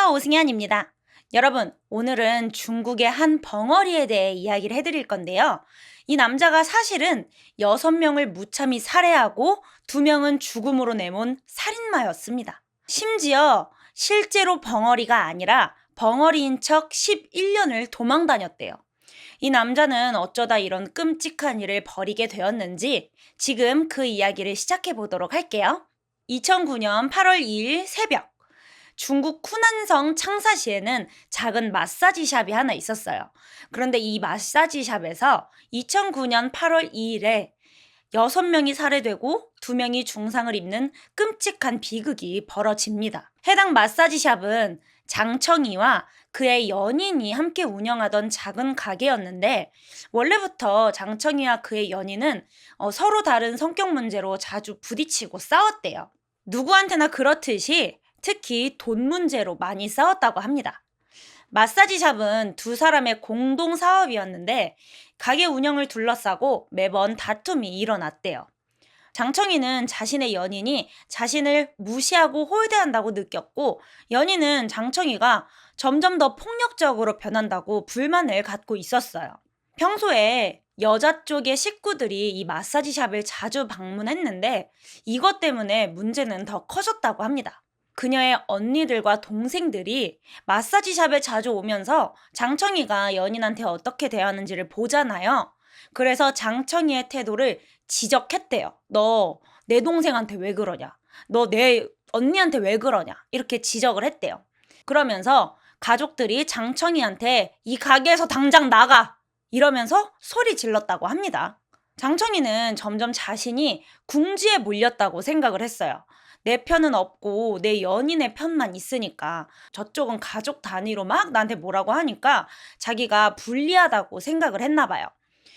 안녕하세요. 오승현입니다. 여러분, 오늘은 중국의 한 벙어리에 대해 이야기를 해드릴 건데요. 이 남자가 사실은 6명을 무참히 살해하고 2명은 죽음으로 내몬 살인마였습니다. 심지어 실제로 벙어리가 아니라 벙어리인 척 11년을 도망 다녔대요. 이 남자는 어쩌다 이런 끔찍한 일을 벌이게 되었는지 지금 그 이야기를 시작해 보도록 할게요. 2009년 8월 2일 새벽, 중국 쿠난성 창사시에는 작은 마사지 샵이 하나 있었어요. 그런데 이 마사지 샵에서 2009년 8월 2일에 6명이 살해되고 2명이 중상을 입는 끔찍한 비극이 벌어집니다. 해당 마사지 샵은 장청이와 그의 연인이 함께 운영하던 작은 가게였는데, 원래부터 장청이와 그의 연인은 서로 다른 성격 문제로 자주 부딪히고 싸웠대요. 누구한테나 그렇듯이 특히 돈 문제로 많이 싸웠다고 합니다. 마사지 샵은 두 사람의 공동 사업이었는데 가게 운영을 둘러싸고 매번 다툼이 일어났대요. 장청이는 자신의 연인이 자신을 무시하고 홀대한다고 느꼈고, 연인은 장청이가 점점 더 폭력적으로 변한다고 불만을 갖고 있었어요. 평소에 여자 쪽의 식구들이 이 마사지 샵을 자주 방문했는데 이것 때문에 문제는 더 커졌다고 합니다. 그녀의 언니들과 동생들이 마사지 샵에 자주 오면서 장청이가 연인한테 어떻게 대하는지를 보잖아요. 그래서 장청이의 태도를 지적했대요. 너 내 동생한테 왜 그러냐? 너 내 언니한테 왜 그러냐? 이렇게 지적을 했대요. 그러면서 가족들이 장청이한테 이 가게에서 당장 나가! 이러면서 소리 질렀다고 합니다. 장청이는 점점 자신이 궁지에 몰렸다고 생각을 했어요. 내 편은 없고 내 연인의 편만 있으니까, 저쪽은 가족 단위로 막 나한테 뭐라고 하니까 자기가 불리하다고 생각을 했나 봐요.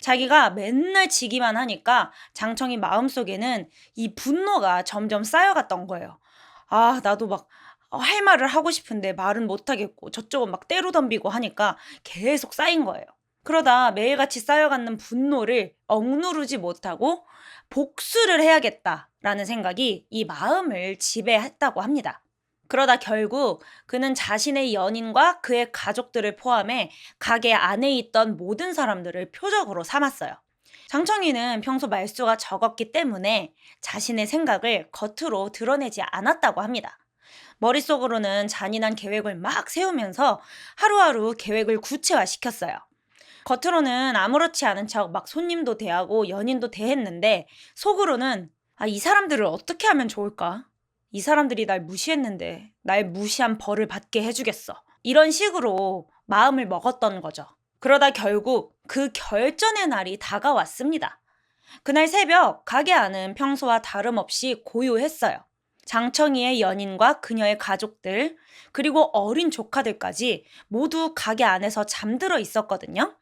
자기가 맨날 지기만 하니까 장청이 마음속에는 이 분노가 점점 쌓여갔던 거예요. 아, 나도 막 할 말을 하고 싶은데 말은 못하겠고 저쪽은 막 때로 덤비고 하니까 계속 쌓인 거예요. 그러다 매일같이 쌓여가는 분노를 억누르지 못하고 복수를 해야겠다라는 생각이 이 마음을 지배했다고 합니다. 그러다 결국 그는 자신의 연인과 그의 가족들을 포함해 가게 안에 있던 모든 사람들을 표적으로 삼았어요. 장청이는 평소 말수가 적었기 때문에 자신의 생각을 겉으로 드러내지 않았다고 합니다. 머릿속으로는 잔인한 계획을 막 세우면서 하루하루 계획을 구체화시켰어요. 겉으로는 아무렇지 않은 척 막 손님도 대하고 연인도 대했는데, 속으로는 이 사람들을 어떻게 하면 좋을까? 이 사람들이 날 무시했는데 날 무시한 벌을 받게 해주겠어. 이런 식으로 마음을 먹었던 거죠. 그러다 결국 그 결전의 날이 다가왔습니다. 그날 새벽 가게 안은 평소와 다름없이 고요했어요. 장청이의 연인과 그녀의 가족들, 그리고 어린 조카들까지 모두 가게 안에서 잠들어 있었거든요.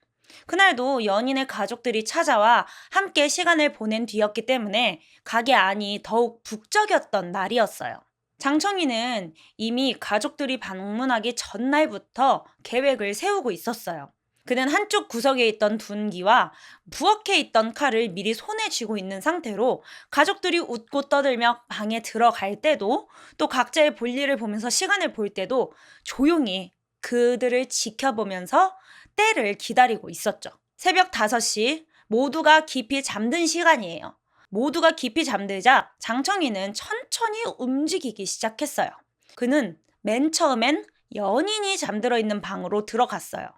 그날도 연인의 가족들이 찾아와 함께 시간을 보낸 뒤였기 때문에 가게 안이 더욱 북적였던 날이었어요. 장청이는 이미 가족들이 방문하기 전날부터 계획을 세우고 있었어요. 그는 한쪽 구석에 있던 둔기와 부엌에 있던 칼을 미리 손에 쥐고 있는 상태로 가족들이 웃고 떠들며 방에 들어갈 때도, 또 각자의 볼일을 보면서 시간을 볼 때도 조용히 그들을 지켜보면서 때를 기다리고 있었죠. 새벽 5시, 모두가 깊이 잠든 시간이에요. 모두가 깊이 잠들자 장청이는 천천히 움직이기 시작했어요. 그는 맨 처음엔 연인이 잠들어 있는 방으로 들어갔어요.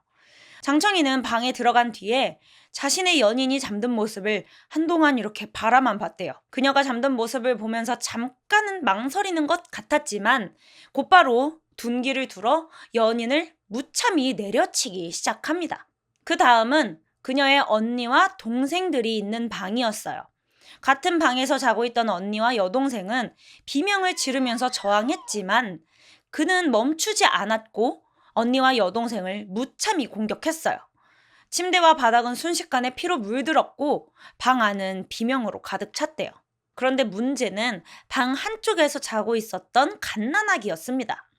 장청이는 방에 들어간 뒤에 자신의 연인이 잠든 모습을 한동안 이렇게 바라만 봤대요. 그녀가 잠든 모습을 보면서 잠깐은 망설이는 것 같았지만 곧바로 둔기를 들어 연인을 무참히 내려치기 시작합니다. 그 다음은 그녀의 언니와 동생들이 있는 방이었어요. 같은 방에서 자고 있던 언니와 여동생은 비명을 지르면서 저항했지만 그는 멈추지 않았고 언니와 여동생을 무참히 공격했어요. 침대와 바닥은 순식간에 피로 물들었고 방 안은 비명으로 가득 찼대요. 그런데 문제는 방 한쪽에서 자고 있었던 갓난아기였습니다.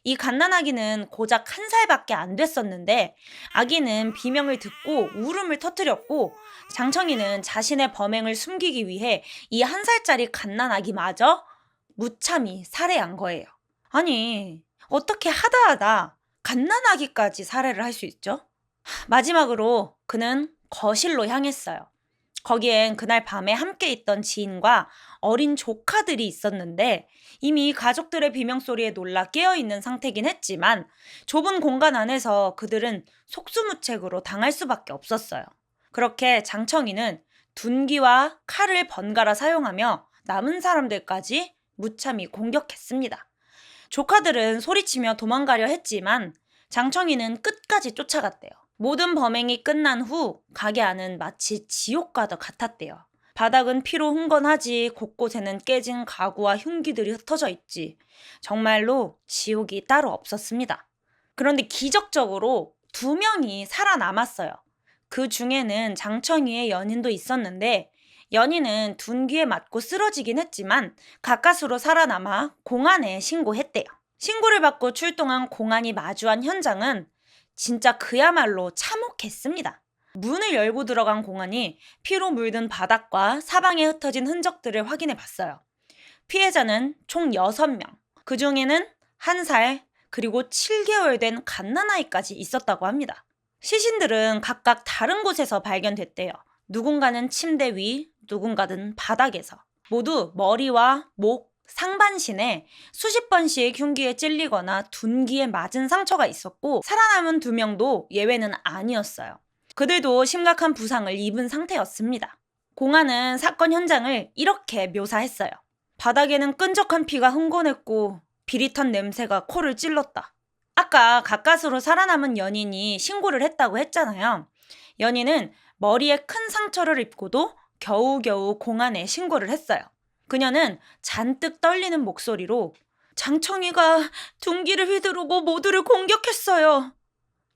이 갓난아기는 고작 1살밖에 안 됐었는데 아기는 비명을 듣고 울음을 터뜨렸고, 장청이는 자신의 범행을 숨기기 위해 이 1살짜리 갓난아기마저 무참히 살해한 거예요. 아니, 어떻게 하다 갓난아기까지 살해를 할 수 있죠? 마지막으로 그는 거실로 향했어요. 거기엔 그날 밤에 함께 있던 지인과 어린 조카들이 있었는데 이미 가족들의 비명소리에 놀라 깨어있는 상태긴 했지만 좁은 공간 안에서 그들은 속수무책으로 당할 수밖에 없었어요. 그렇게 장청이는 둔기와 칼을 번갈아 사용하며 남은 사람들까지 무참히 공격했습니다. 조카들은 소리치며 도망가려 했지만 장청이는 끝까지 쫓아갔대요. 모든 범행이 끝난 후 가게 안은 마치 지옥과도 같았대요. 바닥은 피로 흥건하지, 곳곳에는 깨진 가구와 흉기들이 흩어져 있지. 정말로 지옥이 따로 없었습니다. 그런데 기적적으로 2명이 살아남았어요. 그 중에는 장청이의 연인도 있었는데 연인은 둔기에 맞고 쓰러지긴 했지만 가까스로 살아남아 공안에 신고했대요. 신고를 받고 출동한 공안이 마주한 현장은 진짜 그야말로 참혹했습니다. 문을 열고 들어간 공안이 피로 물든 바닥과 사방에 흩어진 흔적들을 확인해 봤어요. 피해자는 총 6명, 그 중에는 1살 그리고 7개월 된 갓난아이까지 있었다고 합니다. 시신들은 각각 다른 곳에서 발견됐대요. 누군가는 침대 위, 누군가는 바닥에서. 모두 머리와 목, 상반신에 수십 번씩 흉기에 찔리거나 둔기에 맞은 상처가 있었고 살아남은 2명도 예외는 아니었어요. 그들도 심각한 부상을 입은 상태였습니다. 공안은 사건 현장을 이렇게 묘사했어요. 바닥에는 끈적한 피가 흥건했고 비릿한 냄새가 코를 찔렀다. 아까 가까스로 살아남은 연인이 신고를 했다고 했잖아요. 연인은 머리에 큰 상처를 입고도 겨우겨우 공안에 신고를 했어요. 그녀는 잔뜩 떨리는 목소리로 장청이가 둔기를 휘두르고 모두를 공격했어요.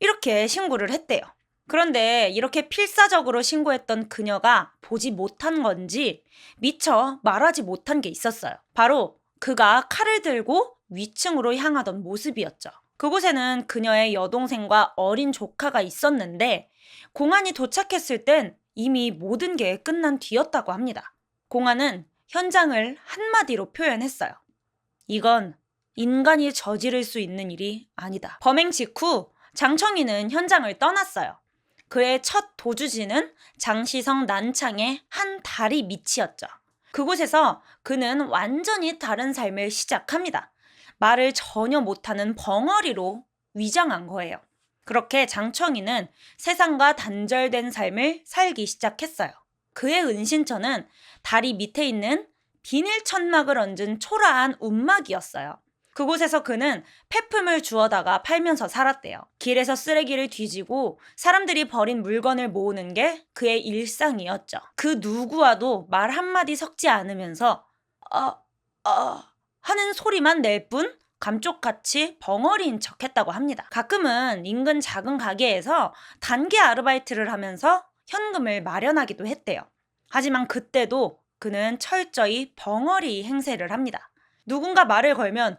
이렇게 신고를 했대요. 그런데 이렇게 필사적으로 신고했던 그녀가 보지 못한 건지 미처 말하지 못한 게 있었어요. 바로 그가 칼을 들고 위층으로 향하던 모습이었죠. 그곳에는 그녀의 여동생과 어린 조카가 있었는데 공안이 도착했을 땐 이미 모든 게 끝난 뒤였다고 합니다. 공안은 현장을 한마디로 표현했어요. 이건 인간이 저지를 수 있는 일이 아니다. 범행 직후 장청이는 현장을 떠났어요. 그의 첫 도주지는 장시성 난창의 한 다리 밑이었죠. 그곳에서 그는 완전히 다른 삶을 시작합니다. 말을 전혀 못하는 벙어리로 위장한 거예요. 그렇게 장청이는 세상과 단절된 삶을 살기 시작했어요. 그의 은신처는 다리 밑에 있는 비닐 천막을 얹은 초라한 움막이었어요. 그곳에서 그는 폐품을 주워다가 팔면서 살았대요. 길에서 쓰레기를 뒤지고 사람들이 버린 물건을 모으는 게 그의 일상이었죠. 그 누구와도 말 한마디 섞지 않으면서 하는 소리만 낼 뿐 감쪽같이 벙어리인 척 했다고 합니다. 가끔은 인근 작은 가게에서 단기 아르바이트를 하면서 현금을 마련하기도 했대요. 하지만 그때도 그는 철저히 벙어리 행세를 합니다. 누군가 말을 걸면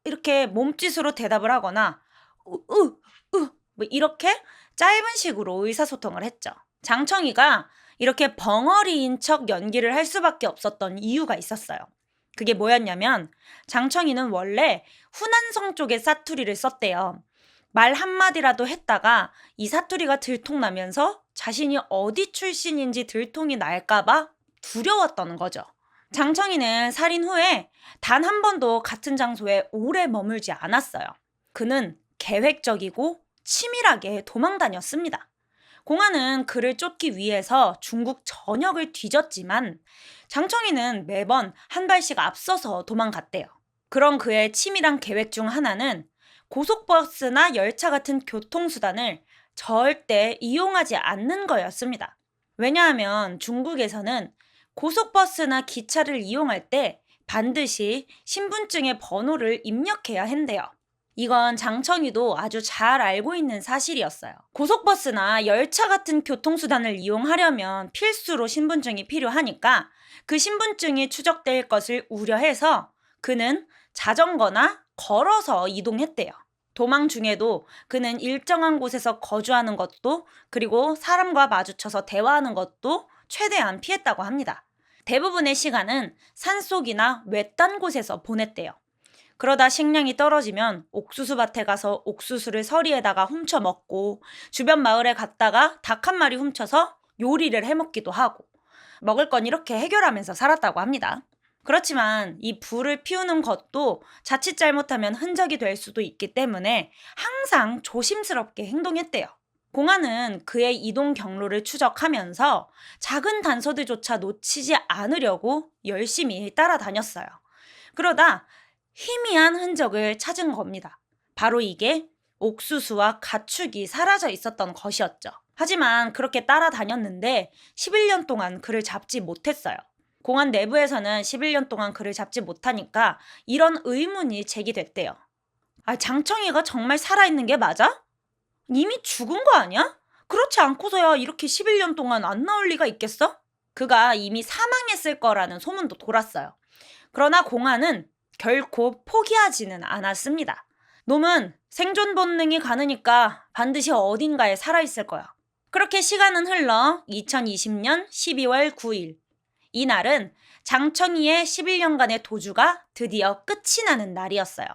이렇게 몸짓으로 대답을 하거나 뭐 이렇게 짧은 식으로 의사소통을 했죠. 장청이가 이렇게 벙어리인 척 연기를 할 수밖에 없었던 이유가 있었어요. 그게 뭐였냐면 장청이는 원래 후난성 쪽에 사투리를 썼대요. 말 한마디라도 했다가 이 사투리가 들통나면서 자신이 어디 출신인지 들통이 날까봐 두려웠다는 거죠. 장청이는 살인 후에 단 한 번도 같은 장소에 오래 머물지 않았어요. 그는 계획적이고 치밀하게 도망 다녔습니다. 공안은 그를 쫓기 위해서 중국 전역을 뒤졌지만 장청이는 매번 한 발씩 앞서서 도망갔대요. 그런 그의 치밀한 계획 중 하나는 고속버스나 열차 같은 교통수단을 절대 이용하지 않는 거였습니다. 왜냐하면 중국에서는 고속버스나 기차를 이용할 때 반드시 신분증의 번호를 입력해야 한대요. 이건 장청이도 아주 잘 알고 있는 사실이었어요. 고속버스나 열차 같은 교통수단을 이용하려면 필수로 신분증이 필요하니까 그 신분증이 추적될 것을 우려해서 그는 자전거나 걸어서 이동했대요. 도망 중에도 그는 일정한 곳에서 거주하는 것도 그리고 사람과 마주쳐서 대화하는 것도 최대한 피했다고 합니다. 대부분의 시간은 산속이나 외딴 곳에서 보냈대요. 그러다 식량이 떨어지면 옥수수밭에 가서 옥수수를 서리에다가 훔쳐 먹고 주변 마을에 갔다가 닭 한 마리 훔쳐서 요리를 해 먹기도 하고 먹을 건 이렇게 해결하면서 살았다고 합니다. 그렇지만 이 불을 피우는 것도 자칫 잘못하면 흔적이 될 수도 있기 때문에 항상 조심스럽게 행동했대요. 공안은 그의 이동 경로를 추적하면서 작은 단서들조차 놓치지 않으려고 열심히 따라다녔어요. 그러다 희미한 흔적을 찾은 겁니다. 바로 이게 옥수수와 가축이 사라져 있었던 것이었죠. 하지만 그렇게 따라다녔는데 11년 동안 그를 잡지 못했어요. 공안 내부에서는 11년 동안 그를 잡지 못하니까 이런 의문이 제기됐대요. 장청이가 정말 살아있는 게 맞아? 이미 죽은 거 아니야? 그렇지 않고서야 이렇게 11년 동안 안 나올 리가 있겠어? 그가 이미 사망했을 거라는 소문도 돌았어요. 그러나 공안은 결코 포기하지는 않았습니다. 놈은 생존 본능이 가느니까 반드시 어딘가에 살아있을 거야. 그렇게 시간은 흘러 2020년 12월 9일. 이날은 장청이의 11년간의 도주가 드디어 끝이 나는 날이었어요.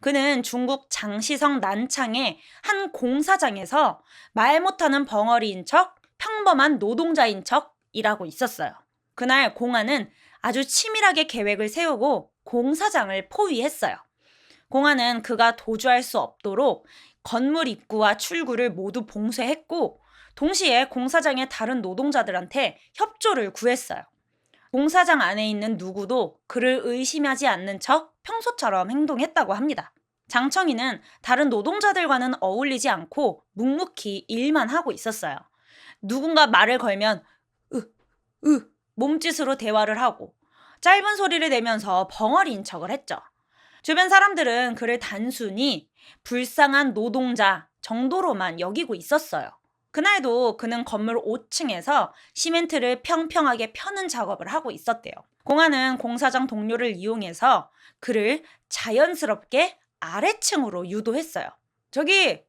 그는 중국 장시성 난창의 한 공사장에서 말 못하는 벙어리인 척, 평범한 노동자인 척 일하고 있었어요. 그날 공안은 아주 치밀하게 계획을 세우고 공사장을 포위했어요. 공안은 그가 도주할 수 없도록 건물 입구와 출구를 모두 봉쇄했고 동시에 공사장의 다른 노동자들한테 협조를 구했어요. 공사장 안에 있는 누구도 그를 의심하지 않는 척 평소처럼 행동했다고 합니다. 장청이는 다른 노동자들과는 어울리지 않고 묵묵히 일만 하고 있었어요. 누군가 말을 걸면 몸짓으로 대화를 하고 짧은 소리를 내면서 벙어리인 척을 했죠. 주변 사람들은 그를 단순히 불쌍한 노동자 정도로만 여기고 있었어요. 그날도 그는 건물 5층에서 시멘트를 평평하게 펴는 작업을 하고 있었대요. 공안은 공사장 동료를 이용해서 그를 자연스럽게 아래층으로 유도했어요. 저기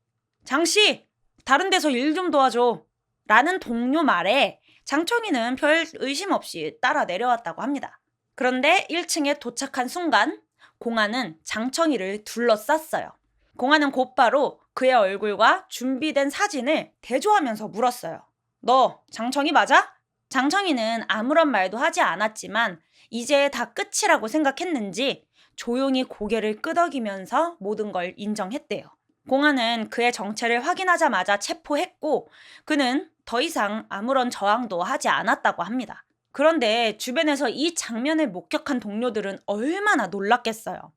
장씨, 다른 데서 일 좀 도와줘 라는 동료 말에 장청이는 별 의심 없이 따라 내려왔다고 합니다. 그런데 1층에 도착한 순간 공안은 장청이를 둘러쌌어요. 공안은 곧바로 그의 얼굴과 준비된 사진을 대조하면서 물었어요. 너 장청이 맞아? 장청이는 아무런 말도 하지 않았지만 이제 다 끝이라고 생각했는지 조용히 고개를 끄덕이면서 모든 걸 인정했대요. 공안은 그의 정체를 확인하자마자 체포했고 그는 더 이상 아무런 저항도 하지 않았다고 합니다. 그런데 주변에서 이 장면을 목격한 동료들은 얼마나 놀랐겠어요.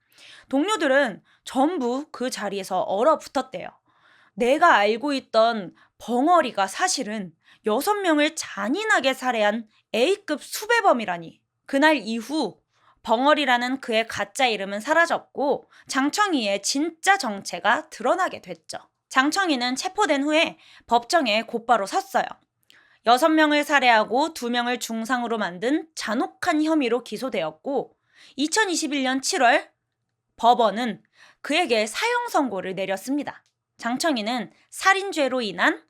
동료들은 전부 그 자리에서 얼어붙었대요. 내가 알고 있던 벙어리가 사실은 6명을 잔인하게 살해한 A급 수배범이라니. 그날 이후 벙어리라는 그의 가짜 이름은 사라졌고 장청이의 진짜 정체가 드러나게 됐죠. 장청이는 체포된 후에 법정에 곧바로 섰어요. 6명을 살해하고 2명을 중상으로 만든 잔혹한 혐의로 기소되었고 2021년 7월 법원은 그에게 사형 선고를 내렸습니다. 장청이는 살인죄로 인한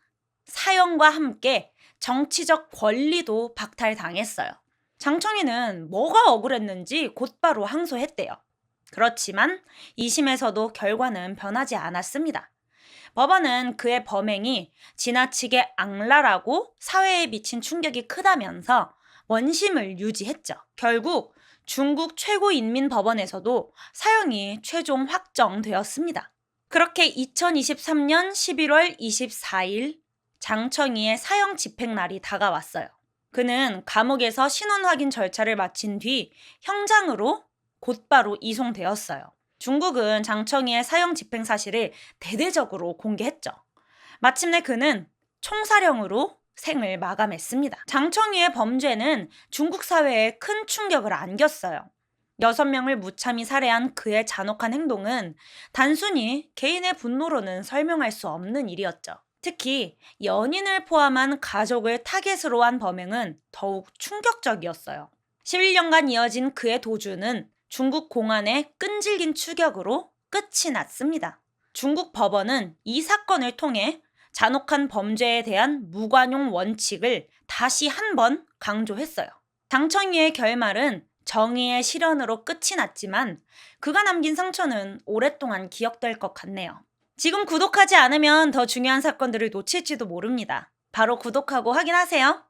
사형과 함께 정치적 권리도 박탈당했어요. 장청이는 뭐가 억울했는지 곧바로 항소했대요. 그렇지만 2심에서도 결과는 변하지 않았습니다. 법원은 그의 범행이 지나치게 악랄하고 사회에 미친 충격이 크다면서 원심을 유지했죠. 결국 중국 최고인민법원에서도 사형이 최종 확정되었습니다. 그렇게 2023년 11월 24일 장청이의 사형 집행날이 다가왔어요. 그는 감옥에서 신원 확인 절차를 마친 뒤 형장으로 곧바로 이송되었어요. 중국은 장청이의 사형 집행 사실을 대대적으로 공개했죠. 마침내 그는 총사령으로 생을 마감했습니다. 장청이의 범죄는 중국 사회에 큰 충격을 안겼어요. 6명을 무참히 살해한 그의 잔혹한 행동은 단순히 개인의 분노로는 설명할 수 없는 일이었죠. 특히 연인을 포함한 가족을 타겟으로 한 범행은 더욱 충격적이었어요. 11년간 이어진 그의 도주는 중국 공안의 끈질긴 추격으로 끝이 났습니다. 중국 법원은 이 사건을 통해 잔혹한 범죄에 대한 무관용 원칙을 다시 한번 강조했어요. 장청이의 결말은 정의의 실현으로 끝이 났지만 그가 남긴 상처는 오랫동안 기억될 것 같네요. 지금 구독하지 않으면 더 중요한 사건들을 놓칠지도 모릅니다. 바로 구독하고 확인하세요.